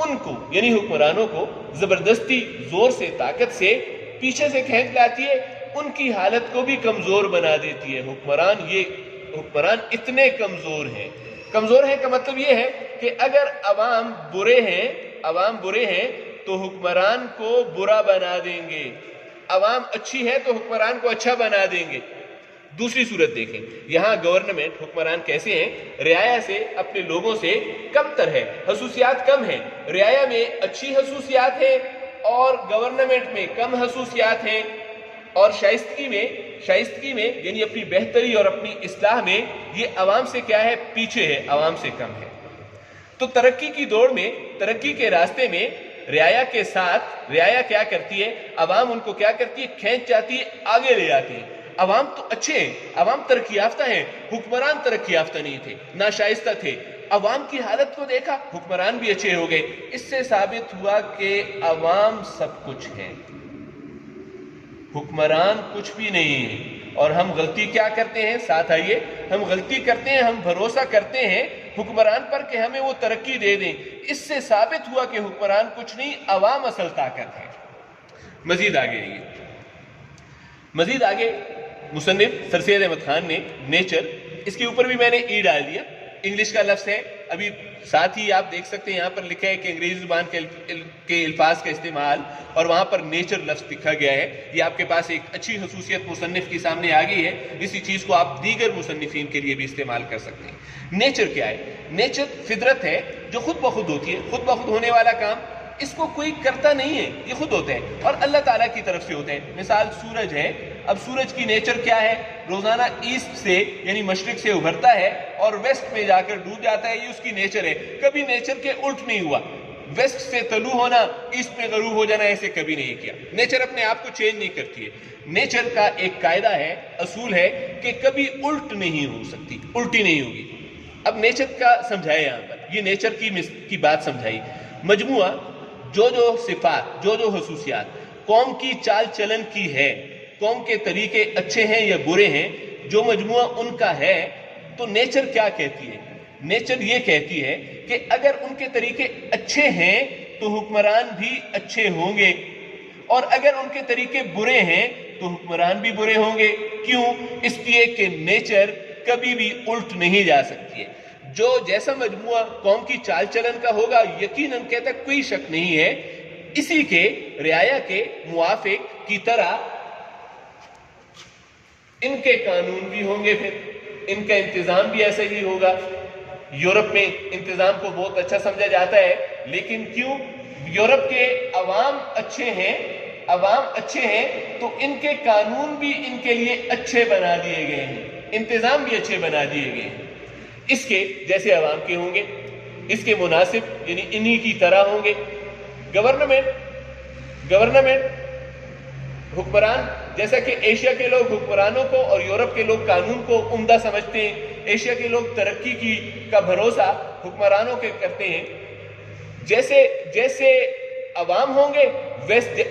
ان کو یعنی حکمرانوں کو زبردستی زور سے طاقت سے پیچھے سے کھینچ لاتی ہے، ان کی حالت کو بھی کمزور بنا دیتی ہے۔ حکمران اتنے کمزور ہیں کا مطلب یہ ہے کہ اگر عوام برے ہیں تو حکمران کو برا بنا دیں گے، عوام اچھی ہے تو حکمران کو اچھا بنا دیں گے۔ دوسری صورت دیکھیں، یہاں گورنمنٹ حکمران کیسے ہیں؟ رعایا سے اپنے لوگوں سے کم تر ہے، خصوصیات کم ہیں۔ رعایا میں اچھی خصوصیات ہیں اور گورنمنٹ میں کم خصوصیات ہیں، اور شائستگی میں یعنی اپنی بہتری اور اپنی اصلاح میں یہ عوام سے کیا ہے؟ پیچھے ہے، عوام سے کم ہے۔ تو ترقی کی دوڑ میں، ترقی کے راستے میں رعایا کے ساتھ رعایا کیا کرتی ہے؟ عوام ان کو کیا کرتی ہے؟ کھینچ جاتی ہے، آگے لے جاتی ہے۔ عوام تو اچھے ہیں، عوام ترقی یافتہ ہیں، حکمران ترقی یافتہ نہیں تھے، ناشائستہ تھے۔ عوام کی حالت کو دیکھا، حکمران بھی اچھے ہو گئے۔ اس سے ثابت ہوا کہ عوام سب کچھ ہے، حکمران کچھ بھی نہیں ہے۔ اور ہم غلطی کیا کرتے ہیں؟ ساتھ آئیے، ہم غلطی کرتے ہیں، ہم بھروسہ کرتے ہیں حکمران پر کہ ہمیں وہ ترقی دے دیں۔ اس سے ثابت ہوا کہ حکمران کچھ نہیں، عوام اصل طاقت ہے۔ مزید آگے مصنف سر سید احمد خان نے نیچر، اس کے اوپر بھی میں نے ای ڈال دیا، انگلش کا لفظ ہے، ابھی ساتھ ہی آپ دیکھ سکتے ہیں یہاں پر لکھا ہے کہ انگریزی زبان کے الفاظ کا استعمال، اور وہاں پر نیچر لفظ لکھا گیا ہے۔ یہ آپ کے پاس ایک اچھی خصوصیت مصنف کی سامنے آ گئی ہے، اسی چیز کو آپ دیگر مصنفین کے لیے بھی استعمال کر سکتے ہیں۔ نیچر کیا ہے؟ نیچر فطرت ہے جو خود بخود ہوتی ہے، خود بخود ہونے والا کام اس کو کوئی کرتا نہیں ہے، یہ خود ہوتا ہے اور اللہ تعالیٰ کی طرف سے ہوتا ہے۔ مثال سورج ہے، اب سورج کی نیچر کیا ہے؟ روزانہ ایسٹ سے یعنی مشرق سے ابھرتا ہے اور ویسٹ میں جا کر ڈوب جاتا ہے، یہ اس کی نیچر ہے۔ کبھی نیچر کے الٹ نہیں ہوا، ویسٹ سے طلوع ہونا، ایسٹ میں غروب ہو جانا، ایسے کبھی نہیں کیا۔ نیچر اپنے آپ کو چینج نہیں کرتی ہے۔ نیچر کا ایک قاعدہ ہے، اصول ہے کہ کبھی الٹ نہیں ہو سکتی، الٹی نہیں ہوگی۔ اب نیچر کا سمجھائے، یہاں پر یہ نیچر کی بات سمجھائی، مجموعہ جو صفات، جو خصوصیات قوم کی چال چلن کی ہے، قوم کے طریقے اچھے ہیں یا برے ہیں، جو مجموعہ ان کا ہے، تو نیچر کیا کہتی ہے؟ نیچر یہ کہتی ہے کہ اگر ان کے طریقے اچھے ہیں تو حکمران بھی اچھے ہوں گے، اور اگر ان کے طریقے برے ہیں تو حکمران بھی برے ہوں گے۔ کیوں؟ اس لیے کہ نیچر کبھی بھی الٹ نہیں جا سکتی ہے۔ جو جیسا مجموعہ قوم کی چال چلن کا ہوگا، یقیناً کہتا کوئی شک نہیں ہے، اسی کے رعایا کے موافق کی طرح ان کے قانون بھی ہوں گے، پھر ان کا انتظام بھی ایسا ہی ہوگا۔ یورپ میں انتظام کو بہت اچھا سمجھا جاتا ہے، لیکن کیوں؟ یورپ کے عوام اچھے ہیں تو ان کے قانون بھی ان کے لیے اچھے بنا دیے گئے ہیں، انتظام بھی اچھے بنا دیے گئے ہیں، اس کے جیسے عوام کے ہوں گے، اس کے مناسب یعنی انہی کی طرح ہوں گے۔ گورنمنٹ حکمران، جیسا کہ ایشیا کے لوگ حکمرانوں کو اور یورپ کے لوگ قانون کو عمدہ سمجھتے ہیں، ایشیا کے لوگ ترقی کا بھروسہ حکمرانوں کے کرتے ہیں۔ جیسے عوام ہوں گے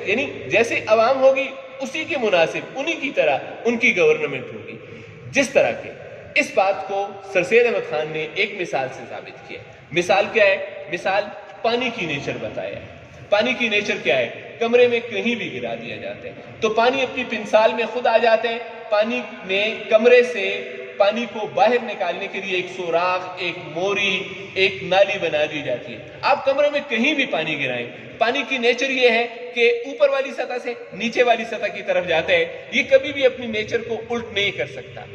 یعنی جیسے عوام ہوگی اسی کے مناسب انہی کی طرح ان کی گورنمنٹ ہوگی، جس طرح کے۔ اس بات کو سر سید احمد خان نے ایک مثال سے ثابت کیا۔ مثال کیا ہے؟ مثال پانی کی نیچر بتایا ہے۔ پانی کی نیچر کیا ہے؟ کمرے میں کہیں بھی گرا دیا جاتا ہے تو پانی اپنی پنسال میں خود آ جاتے ہیں۔ پانی میں کمرے سے پانی کو باہر نکالنے کے لیے ایک سوراخ، ایک موری، ایک نالی بنا دی جاتی ہے۔ آپ کمرے میں کہیں بھی پانی گرائیں، پانی کی نیچر یہ ہے کہ اوپر والی سطح سے نیچے والی سطح کی طرف جاتا ہے، یہ کبھی بھی اپنی نیچر کو الٹ نہیں کر سکتا۔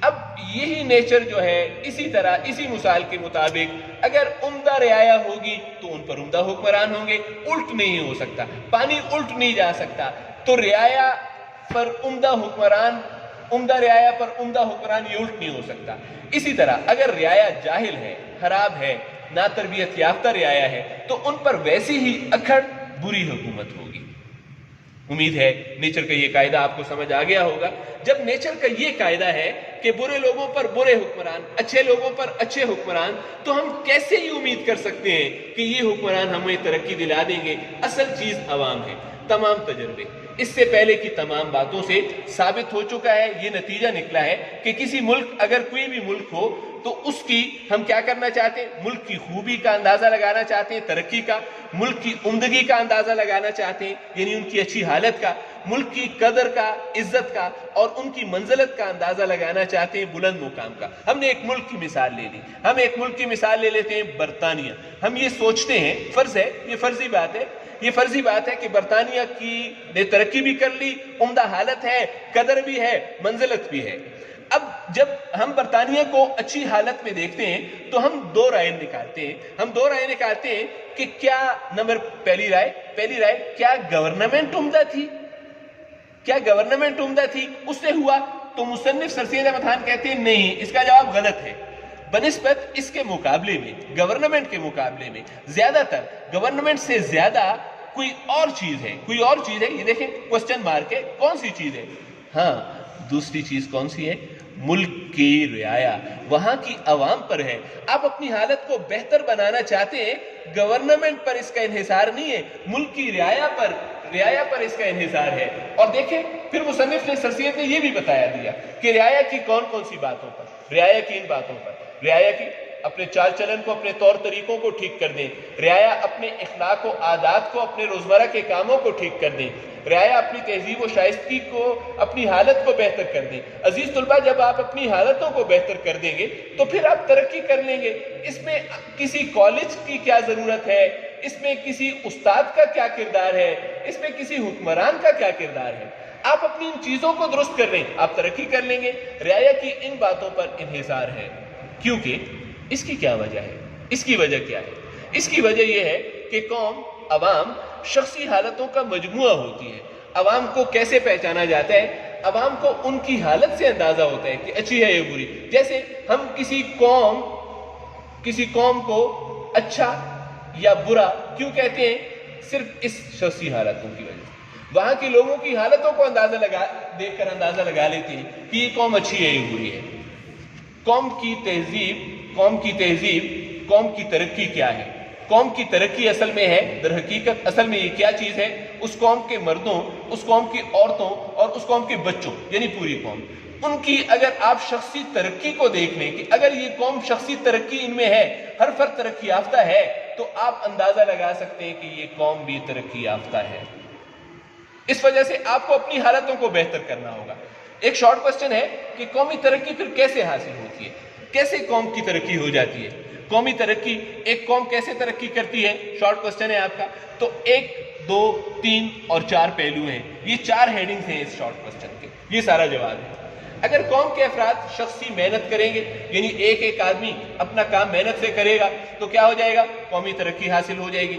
اب یہی نیچر جو ہے، اسی طرح اسی مثال کے مطابق اگر عمدہ رعایا ہوگی تو ان پر عمدہ حکمران ہوں گے، الٹ نہیں ہو سکتا، پانی الٹ نہیں جا سکتا، تو رعایا پر عمدہ حکمران، عمدہ رعایا پر عمدہ حکمران یہ الٹ نہیں ہو سکتا۔ اسی طرح اگر رعایا جاہل ہے، خراب ہے، نا تربیت یافتہ رعایا ہے تو ان پر ویسی ہی اکھڑ بری حکومت ہوگی۔ امید ہے نیچر کا یہ قاعدہ آپ کو سمجھ آ گیا ہوگا۔ جب نیچر کا یہ قاعدہ ہے کہ برے لوگوں پر برے حکمران، اچھے لوگوں پر اچھے حکمران، تو ہم کیسے یہ امید کر سکتے ہیں کہ یہ حکمران ہمیں ترقی دلا دیں گے؟ اصل چیز عوام ہے۔ تمام تجربے اس سے پہلے کی تمام باتوں سے ثابت ہو چکا ہے، یہ نتیجہ نکلا ہے کہ کسی ملک، اگر کوئی بھی ملک ہو تو اس کی ہم کیا کرنا چاہتے ہیں؟ ملک کی خوبی کا اندازہ لگانا چاہتے ہیں، ترقی کا، ملک کی عمدگی کا اندازہ لگانا چاہتے ہیں، یعنی ان کی اچھی حالت کا، ملک کی قدر کا، عزت کا اور ان کی منزلت کا اندازہ لگانا چاہتے ہیں، بلند مقام کا۔ ہم نے ایک ملک کی مثال لے لی، ہم ایک ملک کی مثال لے لیتے ہیں برطانیہ۔ ہم یہ سوچتے ہیں، فرض ہے، یہ فرضی بات ہے، یہ فرضی بات ہے کہ برطانیہ کی نے ترقی بھی کر لی، عمدہ حالت ہے، قدر بھی ہے، منزلت بھی ہے۔ اب جب ہم برطانیہ کو اچھی حالت میں دیکھتے ہیں تو ہم دو رائے نکالتے ہیں کہ کیا پہلی رائے کیا گورنمنٹ عمدہ تھی؟ کیا گورنمنٹ عمدہ تھی؟ اس سے ہوا تو مصنف سر سید احمد خان کہتے ہیں نہیں، اس کا جواب غلط ہے۔ بنسبت اس کے مقابلے میں، گورنمنٹ کے مقابلے میں زیادہ تر گورنمنٹ سے زیادہ کوئی اور چیز ہے، یہ دیکھیں کوسچن مارک ہے، کون سی چیز ہے؟ ہاں، دوسری چیز کون سی ہے؟ ملک کی رعایا، وہاں کی عوام پر ہے۔ آپ اپنی حالت کو بہتر بنانا چاہتے ہیں، گورنمنٹ پر اس کا انحصار نہیں ہے، ملک کی رعایا پر اس کا انحصار ہے۔ اور دیکھیں پھر مصنف نے، سر سید نے یہ بھی بتایا دیا کہ رعایا کی کون سی باتوں پر، رعایا کی ان باتوں پر، رعایا کی اپنے چال چلن کو، اپنے طور طریقوں کو ٹھیک کر دیں، رعایا اپنے اخلاق و عادات کو، اپنے روزمرہ کے کاموں کو ٹھیک کر دیں، رعایا اپنی تہذیب و شائستگی کو، اپنی حالت کو بہتر کر دیں۔ عزیز طلبہ، جب آپ اپنی حالتوں کو بہتر کر دیں گے تو پھر آپ ترقی کر لیں گے۔ اس میں کسی کالج کی کیا ضرورت ہے، اس میں کسی استاد کا کیا کردار ہے، اس میں کسی حکمران کا کیا کردار ہے؟ آپ اپنی ان چیزوں کو درست کر لیں، آپ ترقی کر لیں گے۔ رعایا کی ان باتوں پر انحصار ہے، کیونکہ اس کی کیا وجہ ہے؟ اس کی وجہ کیا ہے؟ اس کی وجہ یہ ہے کہ قوم، عوام شخصی حالتوں کا مجموعہ ہوتی ہے۔ عوام کو کیسے پہچانا جاتا ہے؟ عوام کو ان کی حالت سے اندازہ ہوتا ہے کہ اچھی ہے یا بری۔ جیسے ہم کسی قوم کو اچھا یا برا کیوں کہتے ہیں؟ صرف اس شخصی حالتوں کی وجہ سے، وہاں کے لوگوں کی حالتوں کو دیکھ کر اندازہ لگا لیتے ہیں کہ یہ قوم اچھی ہے یا بری ہے۔ قوم کی تہذیب، قوم کی ترقی کیا ہے؟ قوم کی ترقی اصل میں ہے، در حقیقت اصل میں یہ کیا چیز ہے؟ اس قوم کے مردوں، اس قوم کی عورتوں اور اس قوم کے بچوں، یعنی پوری قوم، ان کی اگر آپ شخصی ترقی کو دیکھ لیں کہ اگر یہ قوم شخصی ترقی ان میں ہے، ہر فرد ترقی یافتہ ہے، تو آپ اندازہ لگا سکتے ہیں کہ یہ قوم بھی ترقی یافتہ ہے۔ اس وجہ سے آپ کو اپنی حالتوں کو بہتر کرنا ہوگا۔ ایک شارٹ کوسچن ہے کہ قومی ترقی پھر کیسے حاصل ہوتی ہے؟ کیسے قوم کی ترقی ہو جاتی ہے؟ قومی ترقی، ایک قوم کیسے ترقی کرتی ہے؟ شارٹ کوسچن ہے آپ کا۔ تو 1، 2، 3 اور 4 پہلو ہیں، یہ 4 ہیڈنگز ہیں اس شارٹ کوسچن کے، یہ سارا جواب ہے۔ اگر قوم کے افراد شخصی محنت کریں گے، یعنی ایک آدمی اپنا کام محنت سے کرے گا تو کیا ہو جائے گا؟ قومی ترقی حاصل ہو جائے گی۔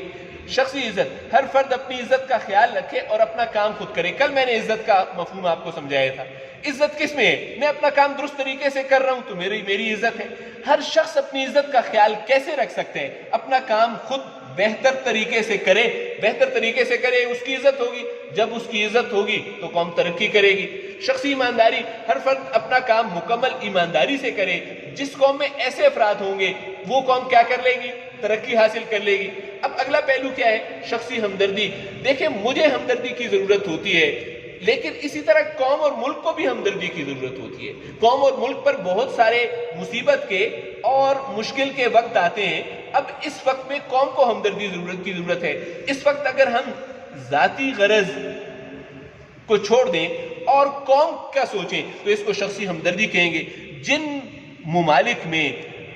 شخصی عزت، ہر فرد اپنی عزت کا خیال رکھے اور اپنا کام خود کرے۔ کل میں نے عزت کا مفہوم آپ کو سمجھایا تھا۔ عزت کس میں ہے؟ میں اپنا کام درست طریقے سے کر رہا ہوں تو میری عزت ہے۔ ہر شخص اپنی عزت کا خیال کیسے رکھ سکتے ہیں؟ اپنا کام خود بہتر طریقے سے کرے، اس کی عزت ہوگی۔ جب اس کی عزت ہوگی تو قوم ترقی کرے گی۔ شخصی ایمانداری، ہر فرد اپنا کام مکمل ایمانداری سے کرے۔ جس قوم میں ایسے افراد ہوں گے وہ قوم کیا کر لے گی؟ ترقی حاصل کر لے گی۔ اب اگلا پہلو کیا ہے؟ شخصی ہمدردی۔ دیکھیں، مجھے ہمدردی کی ضرورت ہوتی ہے، لیکن اسی طرح قوم اور ملک کو بھی ہمدردی کی ضرورت ہوتی ہے۔ قوم اور ملک پر بہت سارے مصیبت کے اور مشکل کے وقت آتے ہیں۔ اب اس وقت میں قوم کو ہمدردی کی ضرورت ہے۔ اس وقت اگر ہم ذاتی غرض کو چھوڑ دیں اور قوم کا سوچیں تو اس کو شخصی ہمدردی کہیں گے۔ جن ممالک میں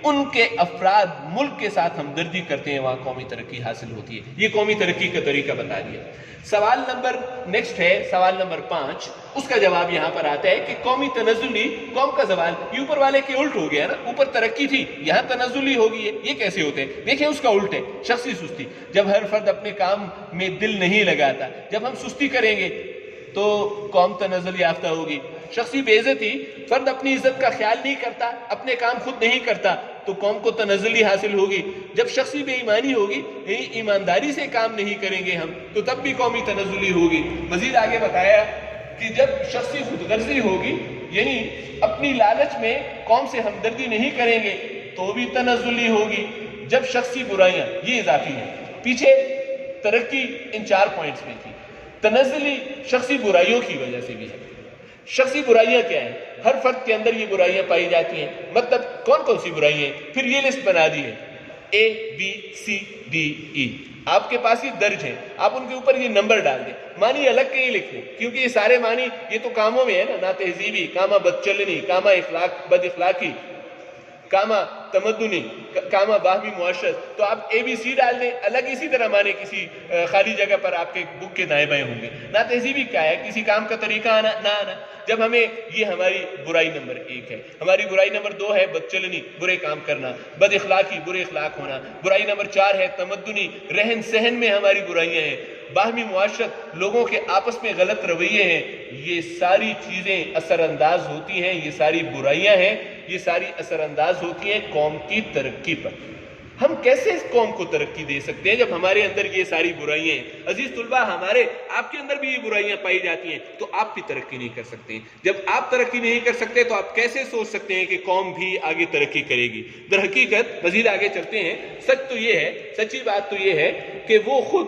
ان کے افراد ملک کے ساتھ ہمدردی کرتے ہیں وہاں قومی ترقی حاصل ہوتی ہے۔ یہ قومی ترقی کا طریقہ بتا دیا۔ سوال نمبر نیکسٹ ہے، سوال نمبر 5، اس کا جواب یہاں پر آتا ہے کہ قومی تنزلی، قوم کا زوال، یہ اوپر والے کے الٹ ہو گیا نا، اوپر ترقی تھی یہاں تنزلی ہوگی ہے، یہ کیسے ہوتے ہیں؟ دیکھیں اس کا الٹ ہے، شخصی سستی۔ جب ہر فرد اپنے کام میں دل نہیں لگاتا، جب ہم سستی کریں گے تو قوم تنزل یافتہ ہوگی۔ شخصی بے عزتی، فرد اپنی عزت کا خیال نہیں کرتا، اپنے کام خود نہیں کرتا تو قوم کو تنزلی حاصل ہوگی۔ جب شخصی بے ایمانی ہوگی، یعنی ایمانداری سے کام نہیں کریں گے ہم تو تب بھی قومی تنزلی ہوگی۔ مزید آگے بتایا کہ جب شخصی خود غرضی ہوگی، یعنی اپنی لالچ میں قوم سے ہمدردی نہیں کریں گے تو بھی تنزلی ہوگی۔ جب شخصی برائیاں، یہ اضافی ہیں، پیچھے ترقی ان 4 پوائنٹس میں تھی۔ تنزلی شخصی برائیوں کی وجہ سے بھی ہے۔ شخصی برائیاں کیا ہیں؟ ہر فرد کے اندر یہ برائیاں پائی جاتی ہیں۔ مطلب کون کون سی برائیاں ہیں؟ پھر یہ لسٹ بنا دی ہے، ABCDE، آپ کے پاس یہ درج ہیں، آپ ان کے اوپر یہ نمبر ڈال دیں، معنی الگ کے ہی لکھ دیں، کیونکہ یہ سارے معنی یہ تو کاموں میں ہے نا، نا تہذیبی، کاما بد چلنی، کاما بد اخلاقی، کاما تمدنی، کاما باہمی معاشرت، تو آپ ABC ڈال دیں، الگ اسی طرح معنی کسی خالی جگہ پر آپ کے بک کے دائیں بائیں ہوں گے۔ نا تہذیبی کیا ہے؟ کسی کام کا طریقہ آنا نہ آنا۔ جب ہمیں یہ ہماری برائی نمبر 1 ہے۔ ہماری برائی نمبر 2 ہے بد چلنی، برے کام کرنا، بد اخلاقی، برے اخلاق ہونا۔ برائی نمبر 4 ہے تمدنی، رہن سہن میں ہماری برائیاں ہیں۔ باہمی معاشرت، لوگوں کے آپس میں غلط رویے ہیں۔ یہ ساری چیزیں اثر انداز ہوتی ہیں، یہ ساری برائیاں ہیں، یہ ساری اثر انداز ہوتی ہیں قوم کی ترقی پر۔ ہم کیسے اس قوم کو ترقی دے سکتے ہیں جب ہمارے اندر یہ ساری برائیاں ہیں؟ عزیز طلبہ، آپ کے اندر بھی یہ برائیاں پائی جاتی ہیں، تو آپ بھی ترقی نہیں کر سکتے ہیں۔ جب آپ ترقی نہیں کر سکتے تو آپ کیسے سوچ سکتے ہیں کہ قوم بھی آگے ترقی کرے گی؟ در حقیقت مزید آگے چلتے ہیں، سچی بات تو یہ ہے کہ وہ خود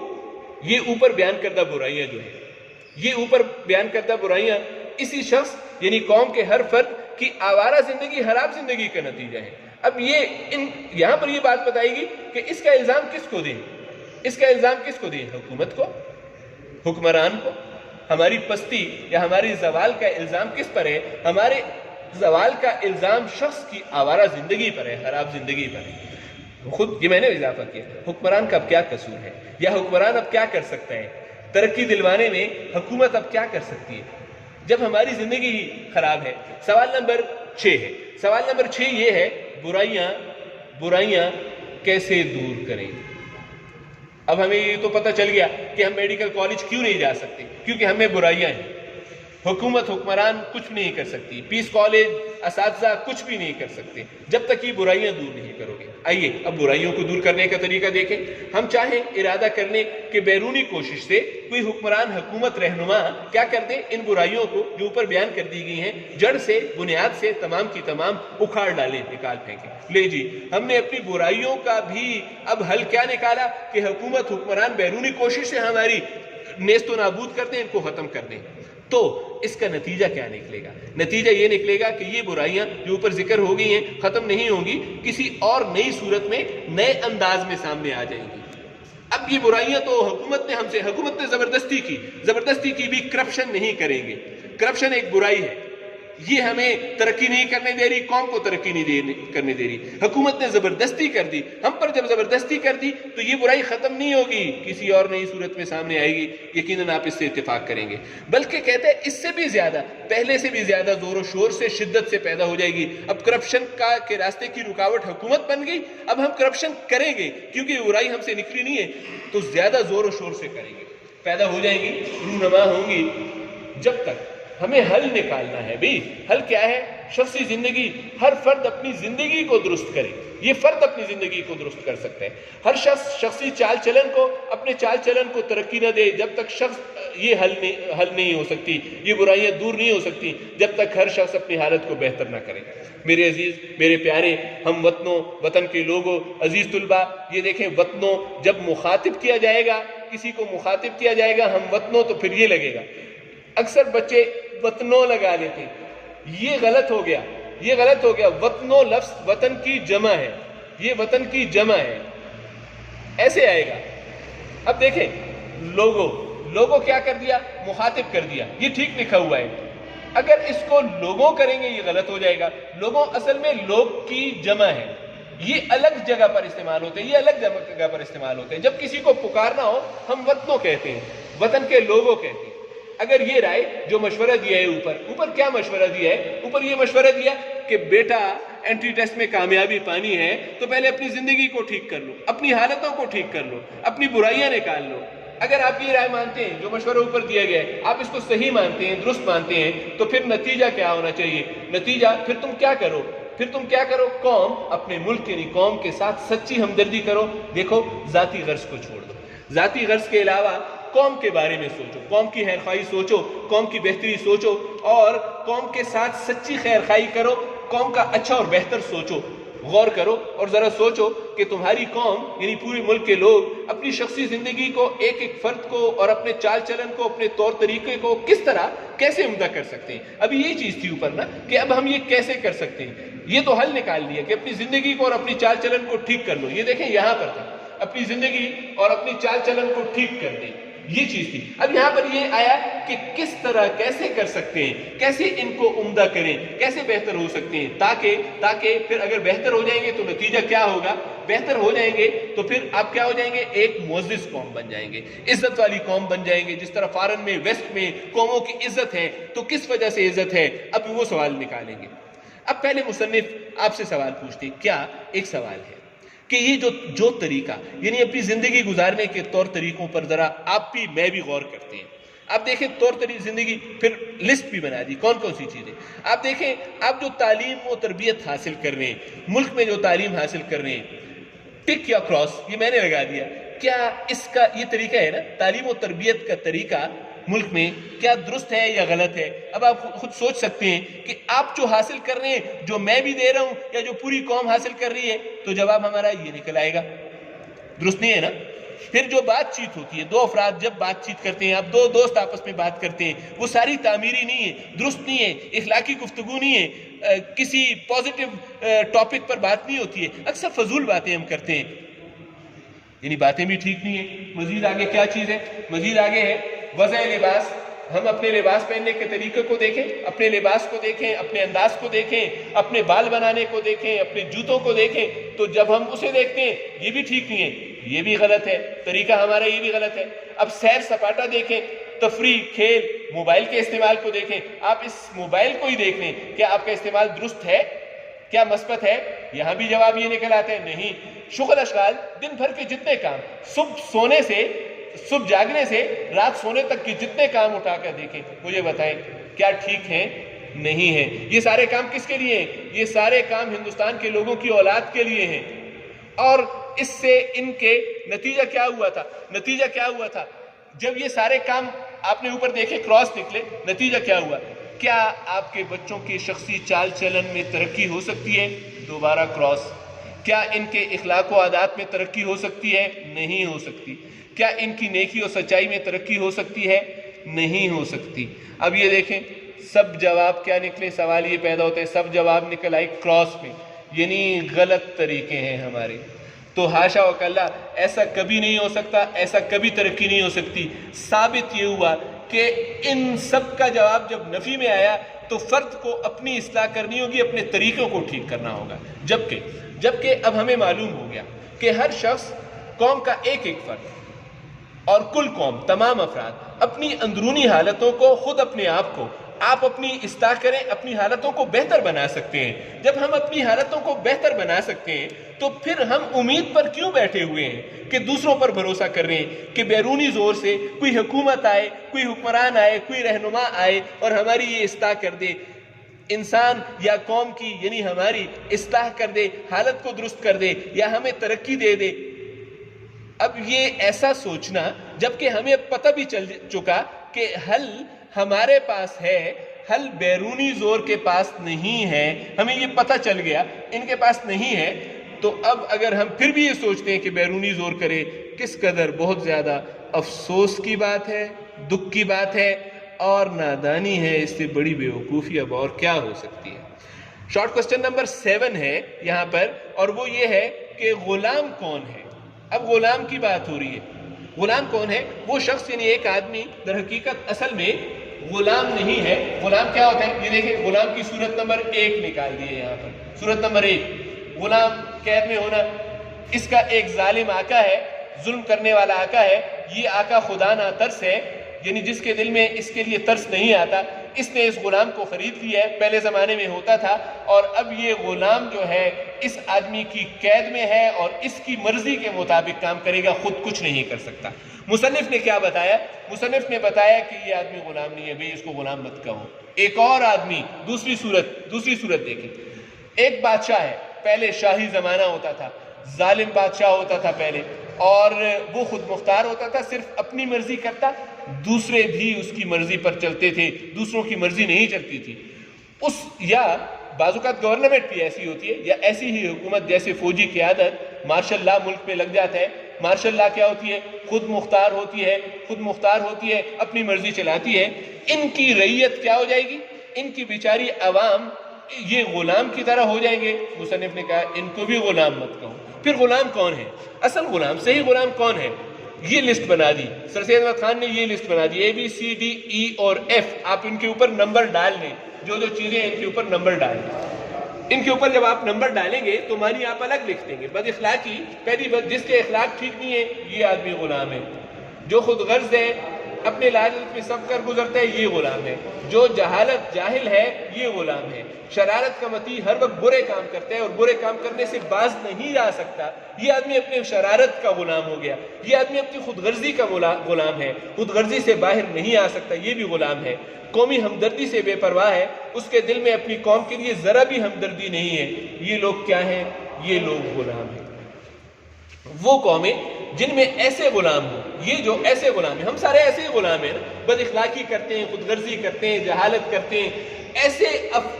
یہ اوپر بیان کردہ برائیاں جو ہیں، یہ اوپر بیان کردہ برائیاں اسی شخص یعنی قوم کے ہر فرد کی آوارہ زندگی، خراب زندگی کا نتیجہ ہے۔ اب یہاں پر یہ بات بتائے گی کہ اس کا الزام کس کو دیں؟ اس کا الزام کس کو دیں؟ حکومت کو، حکمران کو؟ ہماری پستی یا ہماری زوال کا الزام کس پر ہے؟ ہمارے زوال کا الزام شخص کی آوارہ زندگی پر ہے، خراب زندگی پر ہے۔ خود یہ میں نے اضافہ کیا، حکمران کا اب کیا قصور ہے، یا حکمران اب کیا کر سکتا ہے؟ ترقی دلوانے میں حکومت اب کیا کر سکتی ہے جب ہماری زندگی ہی خراب ہے؟ سوال نمبر 6 ہے۔ سوال نمبر 6 یہ ہے، برائیاں کیسے دور کریں؟ اب ہمیں یہ تو پتہ چل گیا کہ ہم میڈیکل کالج کیوں نہیں جا سکتے، کیونکہ ہمیں برائیاں ہیں۔ حکومت، حکمران کچھ نہیں کر سکتی، پیس کالج، اساتذہ کچھ بھی نہیں کر سکتے جب تک یہ برائیاں دور نہیں کرو گے۔ آئیے اب برائیوں کو دور کرنے کا طریقہ دیکھیں۔ ہم چاہیں ارادہ کر لیں کہ بیرونی کوشش سے کوئی حکمران، حکومت، رہنما کیا کر دیں، ان برائیوں کو جو اوپر بیان کر دی گئی ہیں جڑ سے، بنیاد سے تمام کی تمام اکھاڑ ڈالیں، نکال پھینکیں۔ لے جی، ہم نے اپنی برائیوں کا بھی اب حل کیا نکالا کہ حکومت، حکمران بیرونی کوشش سے ہماری نیست و نابود کر دیں، ان کو ختم کر دیں۔ تو اس کا نتیجہ کیا نکلے گا؟ نتیجہ یہ نکلے گا کہ یہ برائیاں جو اوپر ذکر ہو گئی ہیں ختم نہیں ہوں گی، کسی اور نئی صورت میں، نئے انداز میں سامنے آ جائیں گی۔ اب یہ برائیاں تو حکومت نے زبردستی کی بھی کرپشن نہیں کریں گے۔ کرپشن ایک برائی ہے، یہ ہمیں ترقی نہیں کرنے دے رہی، قوم کو ترقی نہیں کرنے دے رہی۔ حکومت نے زبردستی کر دی ہم پر، جب زبردستی کر دی تو یہ برائی ختم نہیں ہوگی، کسی اور نئی صورت میں سامنے آئے گی، یقیناً آپ اس سے اتفاق کریں گے۔ بلکہ کہتے ہیں اس سے بھی زیادہ، پہلے سے بھی زیادہ زور و شور سے، شدت سے پیدا ہو جائے گی۔ اب کرپشن کے راستے کی رکاوٹ حکومت بن گئی، اب ہم کرپشن کریں گے کیونکہ یہ برائی ہم سے نکلی نہیں ہے، تو زیادہ زور و شور سے کریں گے، پیدا ہو جائیں گی، رونما ہوں گی۔ جب تک ہمیں حل نکالنا ہے بھی، حل کیا ہے؟ شخصی زندگی، ہر فرد اپنی زندگی کو درست کرے۔ یہ فرد اپنی زندگی کو درست کر سکتے ہیں۔ ہر شخص شخصی چال چلن کو، اپنے چال چلن کو ترقی نہ دے جب تک یہ حل نہیں ہو سکتی، یہ برائیاں دور نہیں ہو سکتی جب تک ہر شخص اپنی حالت کو بہتر نہ کرے۔ میرے عزیز، میرے پیارے ہم وطنوں، وطن کے لوگوں، عزیز طلبہ، یہ دیکھیں، وطنوں جب مخاطب کیا جائے گا، کسی کو مخاطب کیا جائے گا ہم وطنوں، تو پھر یہ لگے گا۔ اکثر بچے وطنوں لگا لیتے ہیں، یہ غلط ہو گیا۔ وطنوں لفظ وطن کی جمع ہے، یہ وطن کی جمع ہے، ایسے آئے گا۔ اب دیکھیں، لوگوں کیا کر دیا؟ مخاطب کر دیا، یہ ٹھیک لکھا ہوا ہے۔ اگر اس کو لوگوں کریں گے یہ غلط ہو جائے گا۔ لوگوں اصل میں لوگ کی جمع ہے، یہ الگ جگہ پر استعمال ہوتے ہیں، جب کسی کو پکارنا ہو ہم وطنوں کہتے ہیں، وطن کے لوگوں کہتے ہیں۔ اگر یہ رائے جو مشورہ دیا ہے اوپر کیا مشورہ دیا ہے؟ اوپر یہ مشورہ دیا کہ بیٹا انٹری ٹیسٹ میں کامیابی پانی ہے تو پہلے اپنی زندگی کو ٹھیک کر لو، اپنی حالتوں کو ٹھیک کر لو، اپنی برائیاں نکال لو۔ اگر آپ یہ رائے مانتے ہیں، جو مشورہ اوپر دیا گیا ہے، آپ اس کو صحیح مانتے ہیں، درست مانتے ہیں، تو پھر نتیجہ کیا ہونا چاہیے؟ نتیجہ پھر تم کیا کرو؟ قوم، اپنے ملک یعنی قوم کے ساتھ سچی ہمدردی کرو۔ دیکھو، ذاتی غرض کو چھوڑ دو، ذاتی غرض کے علاوہ قوم کے بارے میں سوچو، قوم کی خیر خواہی سوچو، قوم کی بہتری سوچو، اور قوم کے ساتھ سچی خیر خواہی کرو، قوم کا اچھا اور بہتر سوچو۔ غور کرو اور ذرا سوچو کہ تمہاری قوم یعنی پورے ملک کے لوگ اپنی شخصی زندگی کو، ایک ایک فرد کو اور اپنے چال چلن کو، اپنے طور طریقے کو کس طرح کیسے عمدہ کر سکتے ہیں۔ ابھی یہی چیز تھی اوپر نا کہ اب ہم یہ کیسے کر سکتے ہیں، یہ تو حل نکال لیا کہ اپنی زندگی کو اور اپنی چال چلن کو ٹھیک کر لو۔ یہ دیکھیں یہاں پر تھا اپنی زندگی اور اپنی چال چلن کو ٹھیک کر دیں، یہ چیز تھی۔ اب یہاں پر یہ آیا کہ کس طرح کیسے کر سکتے ہیں، کیسے ان کو عمدہ کریں، کیسے بہتر ہو سکتے ہیں، تاکہ پھر اگر بہتر ہو جائیں گے تو نتیجہ کیا ہوگا، بہتر ہو جائیں گے تو پھر آپ کیا ہو جائیں گے، ایک معزز قوم بن جائیں گے، عزت والی قوم بن جائیں گے۔ جس طرح فارن میں، ویسٹ میں قوموں کی عزت ہے تو کس وجہ سے عزت ہے، اب وہ سوال نکالیں گے۔ اب پہلے مصنف آپ سے سوال پوچھتے ہیں، کیا ایک سوال ہے کہ یہ جو طریقہ یعنی اپنی زندگی گزارنے کے طور طریقوں پر ذرا آپ بھی میں بھی غور کرتے ہیں۔ آپ دیکھیں طور طریقے زندگی، پھر لسٹ بھی بنا دی کون کون سی چیزیں۔ آپ دیکھیں آپ جو تعلیم و تربیت حاصل کر رہے ہیں، ملک میں جو تعلیم حاصل کر رہے ہیں، ٹک یا کراس یہ میں نے لگا دیا، کیا اس کا یہ طریقہ ہے نا تعلیم و تربیت کا طریقہ ملک میں کیا درست ہے یا غلط ہے؟ اب آپ خود سوچ سکتے ہیں کہ آپ جو حاصل کر رہے ہیں، جو میں بھی دے رہا ہوں یا جو پوری قوم حاصل کر رہی ہے، تو جواب ہمارا یہ نکل آئے گا، درست نہیں ہے نا۔ پھر جو بات چیت ہوتی ہے، دو افراد جب بات چیت کرتے ہیں، آپ دو دوست آپس میں بات کرتے ہیں، وہ ساری تعمیری نہیں ہے، درست نہیں ہے، اخلاقی گفتگو نہیں ہے، کسی پازیٹیو ٹاپک پر بات نہیں ہوتی ہے، اکثر فضول باتیں ہم کرتے ہیں، یعنی باتیں بھی ٹھیک نہیں ہیں۔ مزید آگے کیا چیز ہے، مزید آگے ہے وضع لباس۔ ہم اپنے لباس پہننے کے طریقے کو دیکھیں، اپنے لباس کو دیکھیں، اپنے انداز کو دیکھیں، اپنے بال بنانے کو دیکھیں، اپنے جوتوں کو دیکھیں، تو جب ہم اسے دیکھتے ہیں یہ بھی ٹھیک نہیں ہے، یہ بھی غلط ہے، طریقہ ہمارا یہ بھی غلط ہے۔ اب سیر سپاٹا دیکھیں، تفریح، کھیل، موبائل کے استعمال کو دیکھیں، آپ اس موبائل کو ہی دیکھ لیں، کیا آپ کا استعمال درست ہے، کیا مثبت ہے؟ یہاں بھی جواب یہ نکل آتا ہے نہیں۔ شغل اشغال، دن بھر کے جتنے کام، صبح جاگنے سے رات سونے تک کے جتنے کام اٹھا کر دیکھیں، مجھے بتائیں کیا ٹھیک ہیں، نہیں ہیں۔ یہ سارے کام کس کے لیے ہیں؟ یہ سارے کام ہندوستان کے لوگوں کی اولاد کے لیے ہیں، اور اس سے ان کے نتیجہ کیا ہوا تھا، نتیجہ کیا ہوا تھا جب یہ سارے کام آپ نے اوپر دیکھے کراس نکلے، نتیجہ کیا ہوا؟ کیا آپ کے بچوں کی شخصی چال چلن میں ترقی ہو سکتی ہے؟ دوبارہ کراس۔ کیا ان کے اخلاق و عادات میں ترقی ہو سکتی ہے؟ نہیں ہو سکتی۔ کیا ان کی نیکی اور سچائی میں ترقی ہو سکتی ہے؟ نہیں ہو سکتی۔ اب یہ دیکھیں سب جواب کیا نکلے، سوال یہ پیدا ہوتا ہے سب جواب نکل آئے کراس میں، یعنی غلط طریقے ہیں ہمارے۔ تو حاشا وکلا ایسا کبھی نہیں ہو سکتا، ایسا کبھی ترقی نہیں ہو سکتی۔ ثابت یہ ہوا کہ ان سب کا جواب جب نفی میں آیا تو فرد کو اپنی اصلاح کرنی ہوگی، اپنے طریقوں کو ٹھیک کرنا ہوگا۔ جبکہ اب ہمیں معلوم ہو گیا کہ ہر شخص، قوم کا ایک ایک فرد اور کل قوم، تمام افراد اپنی اندرونی حالتوں کو، خود اپنے آپ کو آپ اپنی اصلاح کریں، اپنی حالتوں کو بہتر بنا سکتے ہیں۔ جب ہم اپنی حالتوں کو بہتر بنا سکتے ہیں تو پھر ہم امید پر کیوں بیٹھے ہوئے ہیں کہ دوسروں پر بھروسہ کر رہے ہیں کہ بیرونی زور سے کوئی حکومت آئے، کوئی حکمران آئے، کوئی رہنما آئے اور ہماری یہ اصلاح کر دے، انسان یا قوم کی یعنی ہماری اصلاح کر دے، حالت کو درست کر دے یا ہمیں ترقی دے دے۔ اب یہ ایسا سوچنا، جبکہ ہمیں پتہ بھی چل چکا کہ حل ہمارے پاس ہے، حل بیرونی زور کے پاس نہیں ہے، ہمیں یہ پتہ چل گیا ان کے پاس نہیں ہے، تو اب اگر ہم پھر بھی یہ سوچتے ہیں کہ بیرونی زور کرے، کس قدر بہت زیادہ افسوس کی بات ہے، دکھ کی بات ہے اور نادانی ہے۔ اس سے بڑی بیوقوفی اب اور کیا ہو سکتی ہے؟ شارٹ کوسچن نمبر 7 ہے یہاں پر، اور وہ یہ ہے کہ غلام کون ہے؟ اب غلام کی بات ہو رہی ہے۔ غلام کون ہے؟ وہ شخص یعنی ایک آدمی در حقیقت اصل میں غلام نہیں ہے۔ غلام کیا ہوتا ہے؟ یہ دیکھیں غلام کی صورت نمبر 1 نکال دی ہے یہاں پر، صورت نمبر 1، غلام قید میں ہونا۔ اس کا ایک ظالم آقا ہے، ظلم کرنے والا آقا ہے، یہ آقا خدا نہ ترس ہے، یعنی جس کے دل میں اس کے لیے ترس نہیں آتا، اس نے اس غلام کو خرید لیا ہے، پہلے زمانے میں ہوتا تھا، اور اب یہ غلام جو ہے اس آدمی کی قید میں ہے اور اس کی مرضی کے مطابق کام کرے گا، خود کچھ نہیں کر سکتا۔ مصنف نے کیا بتایا؟ مصنف نے بتایا کہ یہ آدمی غلام نہیں ہے، بھئی اس کو غلام مت کہو۔ ایک اور آدمی، دوسری صورت دیکھیں، ایک بادشاہ ہے، پہلے شاہی زمانہ ہوتا تھا، ظالم بادشاہ ہوتا تھا پہلے، اور وہ خود مختار ہوتا تھا، صرف اپنی مرضی کرتا، دوسرے بھی اس کی مرضی پر چلتے تھے، دوسروں کی مرضی نہیں چلتی تھی۔ یا بعض اوقات گورنمنٹ بھی ایسی ہوتی ہے یا ایسی ہی حکومت جیسے فوجی قیادت مارشل لا ملک میں لگ جاتا ہے. مارشل لا کیا ہوتی ہے؟ خود مختار ہوتی ہے, اپنی مرضی چلاتی ہے. ان کی رعیت کیا ہو جائے گی؟ ان کی بیچاری عوام یہ غلام کی طرح ہو جائیں گے. مصنف نے کہا ان کو بھی غلام مت کہو. پھر غلام کون ہے؟ اصل غلام صحیح غلام کون ہے؟ یہ لسٹ بنا دی سر سید احمد خان نے, یہ لسٹ بنا دی A B C D E اور F. آپ ان کے اوپر نمبر ڈال لیں, جو چیزیں ان کے اوپر نمبر ڈالیں. ان کے اوپر جب آپ نمبر ڈالیں گے تو معنی آپ الگ لکھ دیں گے. بد اخلاقی, پہلی بات, جس کے اخلاق ٹھیک نہیں ہے یہ آدمی غلام ہے. جو خود غرض ہے, اپنے لالچ میں سب کر گزرتا ہے, یہ غلام ہے. جو جاہل ہے یہ غلام ہے. شرارت کا متی ہر وقت برے کام کرتا ہے اور برے کام کرنے سے باز نہیں آ سکتا, یہ آدمی اپنے شرارت کا غلام ہو گیا. یہ آدمی اپنی خود غرضی کا غلام ہے, خود غرضی سے باہر نہیں آ سکتا, یہ بھی غلام ہے. قومی ہمدردی سے بے پرواہ ہے, اس کے دل میں اپنی قوم کے لیے ذرا بھی ہمدردی نہیں ہے. یہ لوگ کیا ہیں؟ یہ لوگ غلام ہیں. وہ قومیں جن میں ایسے غلام ہوں, یہ جو ایسے غلام ہیں, ہم سارے ایسے ہی غلام ہیں نا, بد اخلاقی کرتے ہیں, خود غرضی کرتے ہیں, جہالت کرتے ہیں. ایسے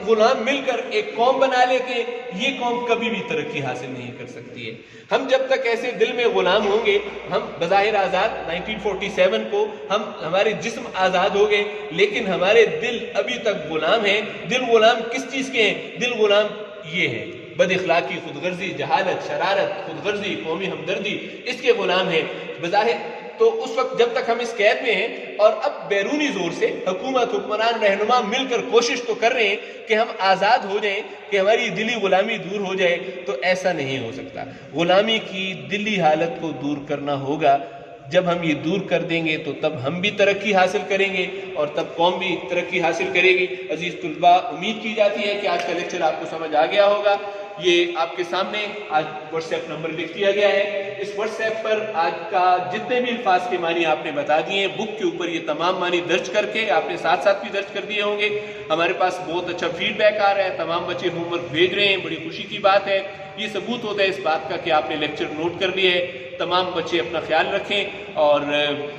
غلام مل کر ایک قوم بنا لیتے ہیں, یہ قوم کبھی بھی ترقی حاصل نہیں کر سکتی ہے. ہم جب تک ایسے دل میں غلام ہوں گے, ہم بظاہر آزاد 1947 کو ہمارے جسم آزاد ہو گئے, لیکن ہمارے دل ابھی تک غلام ہیں. دل غلام کس چیز کے ہیں؟ دل غلام یہ ہے, بد اخلاقی, خود غرضی, جہالت, شرارت, خود غرضی, قومی ہمدردی, اس کے غلام ہیں بظاہر. تو اس وقت جب تک ہم اس قید میں ہیں, اور اب بیرونی زور سے حکومت, حکمران, رہنما مل کر کوشش تو کر رہے ہیں کہ ہم آزاد ہو جائیں, کہ ہماری دلی غلامی دور ہو جائے, تو ایسا نہیں ہو سکتا. غلامی کی دلی حالت کو دور کرنا ہوگا. جب ہم یہ دور کر دیں گے تو تب ہم بھی ترقی حاصل کریں گے اور تب قوم بھی ترقی حاصل کرے گی. عزیز طلباء, امید کی جاتی ہے کہ آج کا لیکچر آپ کو سمجھ آ گیا ہوگا. یہ آپ کے سامنے آج واٹس ایپ نمبر لکھ دیا گیا ہے. اس واٹس ایپ پر آج کا جتنے بھی الفاظ کے معنی آپ نے بتا دیے ہیں, بک کے اوپر یہ تمام معنی درج کر کے آپ نے ساتھ ساتھ بھی درج کر دیے ہوں گے. ہمارے پاس بہت اچھا فیڈ بیک آ رہا ہے, تمام بچے ہوم ورک بھیج رہے ہیں, بڑی خوشی کی بات ہے. یہ ثبوت ہوتا ہے اس بات کا کہ آپ نے لیکچر نوٹ کر لیے ہے. تمام بچے اپنا خیال رکھیں اور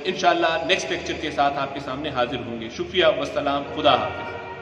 انشاءاللہ نیکسٹ لیکچر کے ساتھ آپ کے سامنے حاضر ہوں گے. شکریہ, والسلام, خدا حافظ.